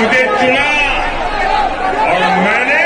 मुझे चुना और मैंने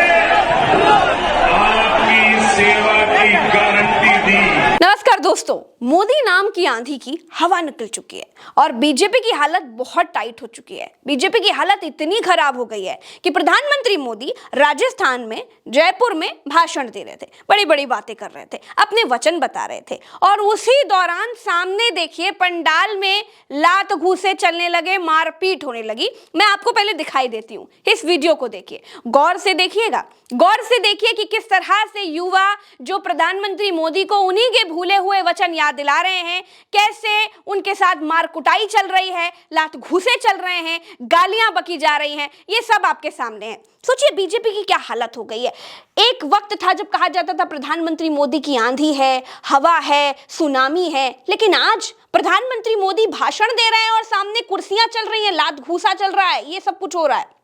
आपकी सेवा की गारंटी दी। नमस्कार दोस्तों, मोदी नाम की आंधी की हवा निकल चुकी है और बीजेपी की हालत बहुत टाइट हो चुकी है। बीजेपी की हालत इतनी खराब हो गई है कि प्रधानमंत्री मोदी राजस्थान में जयपुर में भाषण दे रहे थे, बड़ी बड़ी बातें कर रहे थे, अपने वचन बता रहे थे और उसी दौरान सामने देखिए पंडाल में लात घूंसे चलने लगे, मारपीट होने लगी। मैं आपको पहले दिखाई देती हूँ, इस वीडियो को देखिए, गौर से देखिएगा, गौर से देखिए कि किस तरह से युवा जो प्रधानमंत्री मोदी को उन्हीं के भूले हुए वचन याद दिला रहे हैं, कैसे उनके साथ मार कुटाई चल रही है, लात घूंसे चल रहे हैं, गालियां बकी जा रही हैं, ये सब आपके सामने है। सोचिए बीजेपी की क्या हालत हो गई है। एक वक्त था जब कहा जाता था प्रधानमंत्री मोदी की आंधी है, हवा है, सुनामी है, लेकिन आज प्रधानमंत्री मोदी भाषण दे रहे हैं और सामने कुर्सियां चल रही हैं, लात घूंसा चल रहा है, ये सब कुछ हो रहा है।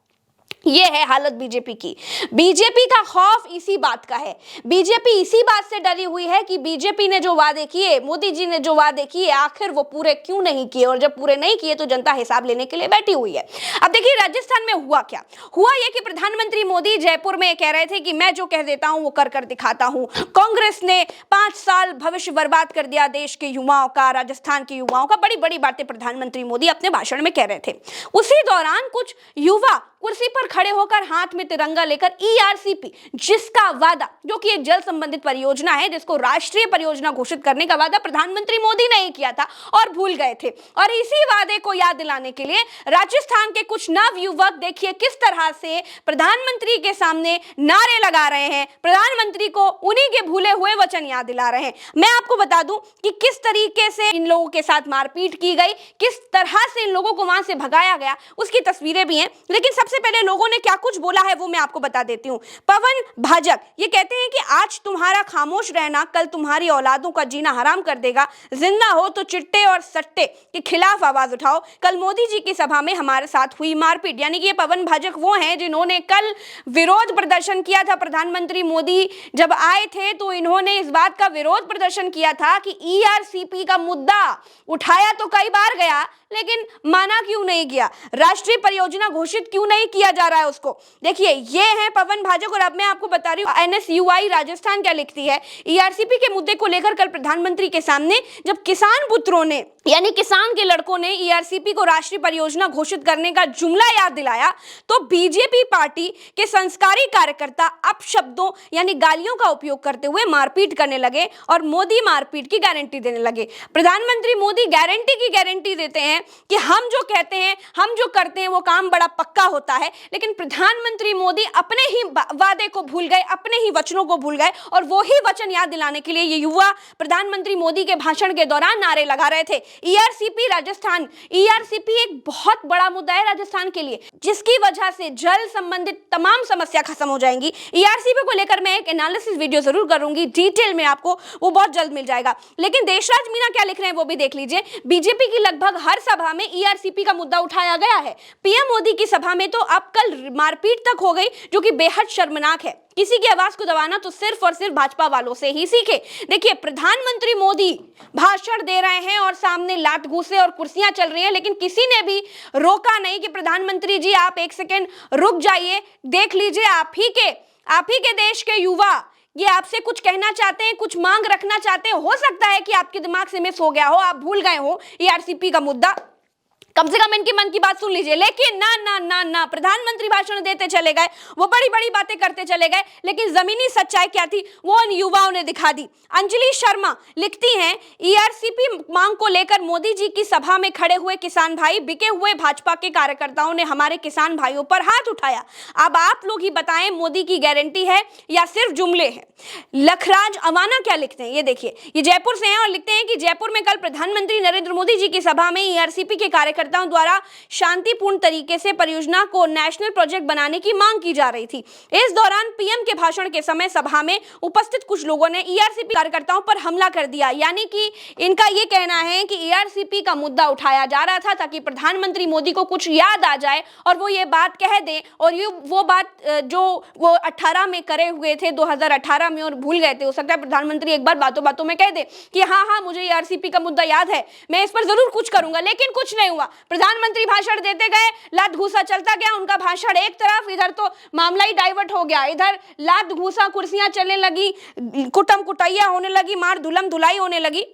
ये है हालत बीजेपी की। बीजेपी का खौफ इसी बात का है। बीजेपी इसी बात से डरी हुई है कि बीजेपी ने जो वादे किए, मोदी जी ने जो वादे किए, आखिर वो पूरे क्यों नहीं किए, और जब पूरे नहीं किए तो जनता हिसाब लेने के लिए बैठी हुई है। अब देखिए राजस्थान में हुआ क्या हुआ, ये कि प्रधानमंत्री मोदी जयपुर में कह रहे थे कि मैं जो कह देता हूं वो कर कर दिखाता हूं। कांग्रेस ने 5 साल भविष्य बर्बाद कर दिया देश के युवाओं का, राजस्थान के युवाओं का, बड़ी बड़ी बातें प्रधानमंत्री मोदी अपने भाषण में कह रहे थे। उसी दौरान कुछ युवा कुर्सी पर खड़े होकर हाथ में तिरंगा लेकर ईआरसीपी, जिसका वादा, जो कि एक जल संबंधित परियोजना है, जिसको राष्ट्रीय परियोजना घोषित करने का वादा प्रधानमंत्री मोदी ने ही किया था और भूल गए थे, और इसी वादे को याद दिलाने के लिए राजस्थान के कुछ नव युवक देखिए किस तरह से प्रधानमंत्री के सामने नारे लगा रहे हैं, प्रधानमंत्री को उन्हीं के भूले हुए वचन याद दिला रहे हैं। मैं आपको बता दूं कि किस तरीके से इन लोगों के साथ मारपीट की गई, किस तरह से इन लोगों को वहां से भगाया गया, उसकी तस्वीरें भी हैं। लेकिन सबसे पहले लोगों ने क्या कुछ बोला है वो मैं आपको बता देती हूं। पवन भाजक ये कहते हैं कि आज तुम्हारा खामोश रहना कल तुम्हारी औलादों का जीना हराम कर देगा। जिंदा हो तो चिट्टे और सट्टे के खिलाफ आवाज उठाओ। कल मोदी जी की सभा में हमारे साथ हुई मारपीट, यानी कि ये पवन भाजक वो हैं जिन्होंने कल विरोध प्रदर्शन किया था। प्रधानमंत्री मोदी जब आए थे तो इन्होंने इस बात का विरोध प्रदर्शन किया था कि ईआरसीपी का मुद्दा उठाया तो कई बार गया, लेकिन माना क्यों नहीं गया, राष्ट्रीय परियोजना घोषित क्यों नहीं किया जा रहा है उसको। देखिए ये है पवन भाजक। और अब मैं आपको बता रही हूँ एनएसयूआई राजस्थान क्या लिखती है। ईआरसीपी के मुद्दे को लेकर कल प्रधानमंत्री के सामने जब किसान पुत्रों ने, यानी किसान के लड़कों ने ईआरसीपी को राष्ट्रीय परियोजना घोषित करने का जुमला याद दिलाया, तो बीजेपी पार्टी के संस्कारी कार्यकर्ता अपशब्दों यानी गालियों का उपयोग करते हुए मारपीट करने लगे और मोदी मारपीट की गारंटी देने लगे। प्रधानमंत्री मोदी गारंटी की गारंटी देते हैं कि हम जो कहते हैं, हम जो करते हैं वो काम बड़ा पक्का होता है, लेकिन प्रधानमंत्री मोदी अपने ही वादे को भूल गए, अपने ही वचनों को भूल गए, और वो ही वचन याद दिलाने के लिए ये युवा प्रधानमंत्री मोदी के भाषण के दौरान नारे लगा रहे थे। ईआरसीपी राजस्थान, ईआरसीपी एक बहुत बड़ा मुद्दा है राजस्थान के लिए, जिसकी वजह से जल संबंधित तमाम समस्या खत्म हो जाएंगी। ईआरसीपी को लेकर मैं एक एनालिसिस वीडियो जरूर करूंगी, डिटेल में आपको, वो बहुत जल्द मिल जाएगा। लेकिन देशराज मीना क्या लिख रहे हैं वो भी देख लीजिए। बीजेपी की लगभग हर सभा में ईआरसीपी का मुद्दा उठाया गया है। पीएम मोदी की सभा में तो अब कल मारपीट तक हो गई, जो कि बेहद शर्मनाक है। किसी की आवाज को दबाना तो सिर्फ और सिर्फ भाजपा वालों से ही सीखे। देखिए प्रधानमंत्री मोदी भाषण दे रहे हैं और सामने लात घूंसे और कुर्सियां चल रही हैं, लेकिन किसी ने भी रोका नहीं कि प्रधानमंत्री जी आप एक सेकेंड रुक जाइए, देख लीजिए आप ही के देश के युवा ये आपसे कुछ कहना चाहते हैं, कुछ मांग रखना चाहते हैं। हो सकता है कि आपके दिमाग से मिस हो गया हो, आप भूल गए हो ईआरसीपी का मुद्दा, कम से कम इनकी मन की बात सुन लीजिए। लेकिन ना ना ना ना, प्रधानमंत्री भाषण देते चले गए, वो बड़ी बड़ी बातें करते चले गए, लेकिन जमीनी सच्चाई क्या थी वो इन युवाओं ने दिखा दी। अंजलि शर्मा लिखती हैं, ईआरसीपी मांग को लेकर मोदी जी की सभा में खड़े हुए किसान भाई, बिके हुए भाजपा के कार्यकर्ताओं ने हमारे किसान भाइयों पर हाथ उठाया। अब आप लोग ही बताएं मोदी की गारंटी है या सिर्फ जुमले हैं। लखराज अवाना क्या लिखते हैं, ये देखिए, ये जयपुर से हैं और लिखते हैं कि जयपुर में कल प्रधानमंत्री नरेंद्र मोदी जी की सभा में ईआरसीपी के कार्यकर्ताओं द्वारा शांतिपूर्ण तरीके से परियोजना को नेशनल प्रोजेक्ट बनाने की मांग की जा रही थी। इस दौरान पीएम के भाषण के समय सभा में उपस्थित कुछ लोगों ने ईआरसीपी कार्यकर्ताओं पर हमला कर दिया, यानी कि इनका ये कहना है कि ईआरसीपी का मुद्दा उठाया जा रहा था ताकि प्रधानमंत्री मोदी को कुछ याद आ जाए और वो ये बात कह दें, और ये वो बात जो वो 18 में करे हुए थे, 2018 में, और भूल गए थे। हो सकता है प्रधानमंत्री एक बार बातों बातों में कह दे कि हाँ हाँ मुझे ईआरसीपी का मुद्दा याद है, मैं इस पर जरूर कुछ करूंगा, लेकिन कुछ नहीं हुआ। प्रधानमंत्री भाषण देते गए, लात घूसा चलता गया, उनका भाषण एक तरफ, इधर तो मामला ही डाइवर्ट हो गया, इधर लात घूसा, कुर्सियां चलने लगी, कुटम कुटैया होने लगी, मार धुलम धुलाई होने लगी।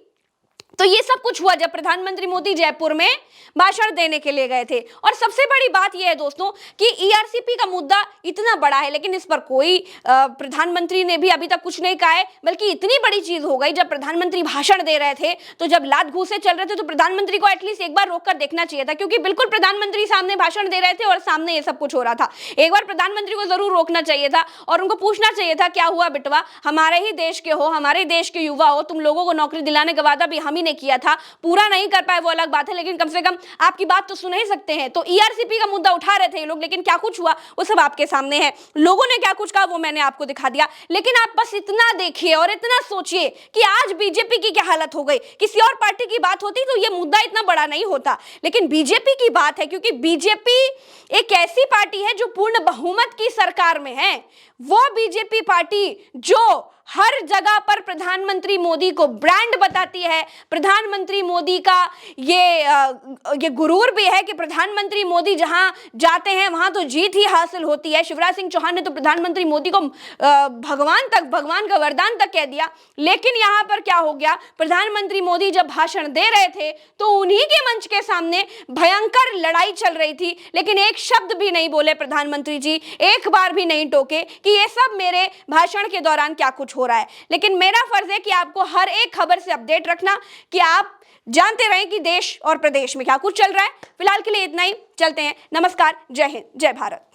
तो ये सब कुछ हुआ जब प्रधानमंत्री मोदी जयपुर में भाषण देने के लिए गए थे। और सबसे बड़ी बात यह है दोस्तों कि ईआरसीपी का मुद्दा इतना बड़ा है, लेकिन इस पर कोई प्रधानमंत्री ने भी अभी तक कुछ नहीं कहा है। बल्कि इतनी बड़ी चीज हो गई, जब प्रधानमंत्री भाषण दे रहे थे, तो जब लात घूसे चल रहे थे, तो प्रधानमंत्री को एटलीस्ट एक बार रोककर देखना चाहिए था, क्योंकि बिल्कुल प्रधानमंत्री सामने भाषण दे रहे थे और सामने ये सब कुछ हो रहा था। एक बार प्रधानमंत्री को जरूर रोकना चाहिए था और उनको पूछना चाहिए था, क्या हुआ बिटवा, हमारे ही देश के हो, हमारे देश के युवा हो, तुम लोगों को नौकरी दिलाने का वादा भी हम ही ने किया था, पूरा नहीं कर पाए वो अलग बात है, लेकिन कम से कम आपकी बात तो सुन ही सकते हैं। तो ईआरसीपी का मुद्दा उठा रहे थे ये लोग, लेकिन क्या कुछ हुआ वो सब आपके सामने है। लोगों ने क्या कुछ कहा वो मैंने आपको दिखा दिया, लेकिन आप बस इतना देखिए और इतना सोचिए कि आज बीजेपी की क्या हालत हो गई। किसी और पार्टी की बात होती तो ये मुद्दा इतना बड़ा नहीं होता, लेकिन बीजेपी की बात है, क्योंकि बीजेपी एक ऐसी पार्टी है जो पूर्ण बहुमत की सरकार में है। वो बीजेपी पार्टी जो हर जगह पर प्रधानमंत्री मोदी को ब्रांड बताती है, प्रधानमंत्री मोदी का ये गुरूर भी है कि प्रधानमंत्री मोदी जहां जाते हैं वहां तो जीत ही हासिल होती है। शिवराज सिंह चौहान ने तो प्रधानमंत्री मोदी को भगवान का वरदान तक कह दिया। लेकिन यहां पर क्या हो गया, प्रधानमंत्री मोदी जब भाषण दे रहे थे तो उन्हीं के मंच के सामने भयंकर लड़ाई चल रही थी, लेकिन एक शब्द भी नहीं बोले प्रधानमंत्री जी, एक बार भी नहीं टोके कि ये सब मेरे भाषण के दौरान क्या कुछ हो रहा है। लेकिन मेरा फर्ज है कि आपको हर एक खबर से अपडेट रखना, कि आप जानते रहें कि देश और प्रदेश में क्या कुछ चल रहा है। फिलहाल के लिए इतना ही, चलते हैं। नमस्कार, जय हिंद, जय भारत।